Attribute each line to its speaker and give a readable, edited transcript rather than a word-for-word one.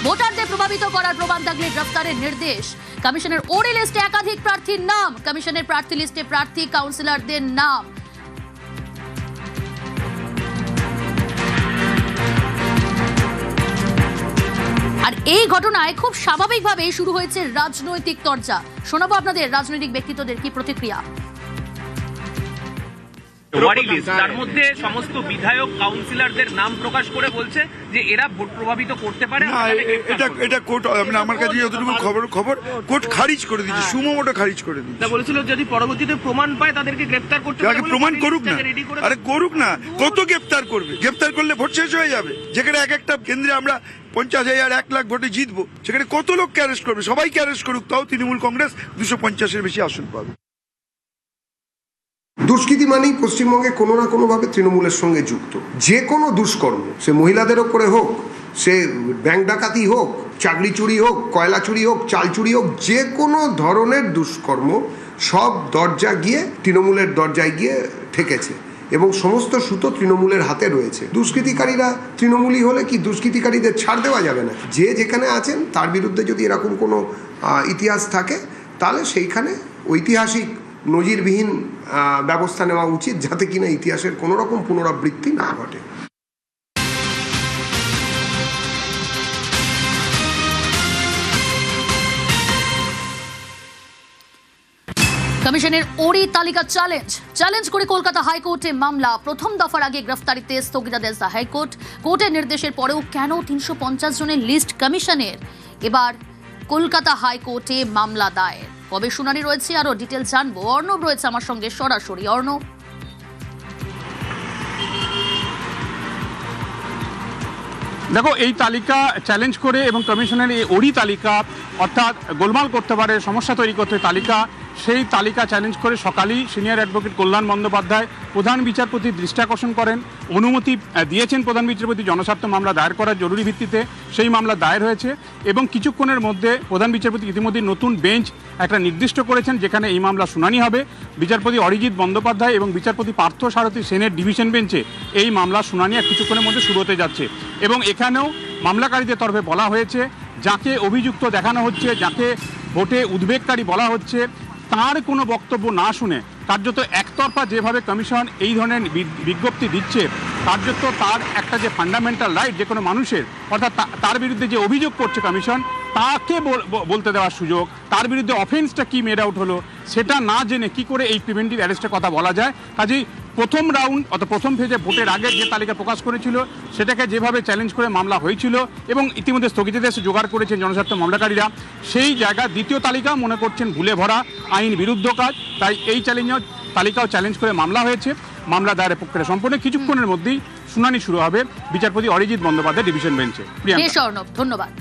Speaker 1: ভোটারদের প্রভাবিত করার প্রমাণ থাকলে গ্রেফতারের নির্দেশ। কমিশনের ওডি লিস্টে একাধিক প্রার্থীর নাম, কমিশনের প্রার্থী লিস্টে প্রার্থী কাউন্সিলরদের নাম। আর এই ঘটনায় খুব স্বাভাবিকভাবেই শুরু হয়েছে রাজনৈতিক চর্চা। শোনাবো আপনাদের রাজনৈতিক ব্যক্তিত্বদের কি প্রতিক্রিয়া।
Speaker 2: তার মধ্যে সমস্ত বিধায়ক কাউন্সিলরদের নাম প্রকাশ করে বলছে যে এরা ভোট প্রভাবিত করতে পারে।
Speaker 3: এটা কোর্ট আমার কাছে যতটুকু খবর কোর্ট খারিজ করে দিয়েছে, সুমোটো খারিজ করে দিয়েছে।
Speaker 2: বলেছিল যদি পরবর্তীতে প্রমাণ পায় তাদেরকে গ্রেফতার করতে পারে।
Speaker 3: প্রমাণ করুক না, আরে করুক না, কত গ্রেফতার করবে? গ্রেফতার করলে ভোট শেষ হয়ে যাবে। যেখানে এক একটা কেন্দ্রে আমরা 50,000 1 লাখ ভোটে জিতবো, সেখানে কত লোককে অ্যারেস্ট করবে? সবাইকে অ্যারেস্ট করুক, তাও তৃণমূল কংগ্রেস 250-এর বেশি আসন পাবে।
Speaker 4: দুষ্কৃতি মানেই পশ্চিমবঙ্গে কোনো না কোনোভাবে তৃণমূলের সঙ্গে যুক্ত। যে কোনো দুষ্কর্ম, সে মহিলাদের ওপরে হোক, সে ব্যাংক ডাকাতি হোক, চাকরি চুরি হোক, কয়লা চুরি হোক, চাল চুরি হোক, যে কোনো ধরনের দুষ্কর্ম সব দরজা গিয়ে তৃণমূলের দরজায় গিয়ে ঠেকেছে এবং সমস্ত সুতো তৃণমূলের হাতে রয়েছে। দুষ্কৃতিকারীরা তৃণমূলই হলে কি দুষ্কৃতিকারীদের ছাড় দেওয়া যাবে না? যে যেখানে আছেন তার বিরুদ্ধে যদি এরকম কোনো ইতিহাস থাকে, তাহলে সেইখানে ঐতিহাসিক নজিরবিহীন ব্যবস্থা নেওয়া উচিত, যাতে কিনা ইতিহাসের কোনো রকম পুনরাবৃত্তি না ঘটে।
Speaker 1: কমিশনের ওডি তালিকা চ্যালেঞ্জ করে কলকাতা হাইকোর্টে মামলা। প্রথম দফার আগে গ্রেফতারিতে স্থগিতাদেশ হাইকোর্ট। কোর্টের নির্দেশের পরেও কেন 350 জনের লিস্ট কমিশনের? এবার কলকাতা হাইকোর্টে মামলা দায়ের। কবে শুনানি রয়েছে আরো ডিটেল জানবো। অর্ণব রয়েছে আমার সঙ্গে সরাসরি। অর্ণব,
Speaker 5: দেখো, এই তালিকা চ্যালেঞ্জ করে এবং কমিশনের এই ওডি তালিকা অর্থাৎ গোলমাল করতে পারে, সমস্যা তৈরি করতে তালিকা, সেই তালিকা চ্যালেঞ্জ করে সকালেই সিনিয়র অ্যাডভোকেট কল্যাণ বন্দ্যোপাধ্যায় প্রধান বিচারপতির দৃষ্টি আকর্ষণ করেন। অনুমতি দিয়েছেন প্রধান বিচারপতি জনস্বার্থ মামলা দায়ের করার জরুরি ভিত্তিতে। সেই মামলা দায়ের হয়েছে এবং কিছুক্ষণের মধ্যে প্রধান বিচারপতি ইতিমধ্যে নতুন বেঞ্চ একটা নির্দিষ্ট করেছেন যেখানে এই মামলা শুনানি হবে। বিচারপতি অরিজিৎ বন্দ্যোপাধ্যায় এবং বিচারপতি পার্থ সারথী সেনের ডিভিশন বেঞ্চে এই মামলা শুনানি আর কিছুক্ষণের মধ্যে শুরু হতে যাচ্ছে। এবং এখানেও মামলাকারীদের তরফে বলা হয়েছে, যাকে অভিযুক্ত দেখানো হচ্ছে, যাকে ভোটে উদ্বেগকারী বলা হচ্ছে, তার কোনো বক্তব্য না শুনে কার্যত একতরফা যেভাবে কমিশন এই ধরনের বিজ্ঞপ্তি দিচ্ছে, কার্যত তার একটা যে ফান্ডামেন্টাল রাইট যে কোনো মানুষের, অর্থাৎ তার বিরুদ্ধে যে অভিযোগ করছে কমিশন, তাকে বলতে দেওয়ার সুযোগ, তার বিরুদ্ধে অফেন্সটা কি মেড আউট হলো সেটা না জেনে কি করে এই প্রিভেন্টিভ অ্যারেস্টের কথা বলা যায়? কাজেই প্রথম রাউন্ড অর্থাৎ প্রথম ফেজে ভোটের আগে যে তালিকা প্রকাশ করেছিল সেটাকে যেভাবে চ্যালেঞ্জ করে মামলা হয়েছিল এবং ইতিমধ্যে স্থগিতাদেশ জোগাড় করেছেন জনস্বার্থ মামলাকারীরা, সেই জায়গা দ্বিতীয় তালিকা মনে করছেন ভুলে ভরা, আইন বিরুদ্ধ কাজ। তাই এই তালিকাও চ্যালেঞ্জ করে মামলা হয়েছে। মামলা দায়েরের প্রক্রিয়া সম্পূর্ণ কিছুক্ষণের মধ্যেই শুনানি শুরু হবে বিচারপতি অরিজিৎ বন্দ্যোপাধ্যায় ডিভিশন বেঞ্চে।
Speaker 1: অর্ণব, ধন্যবাদ।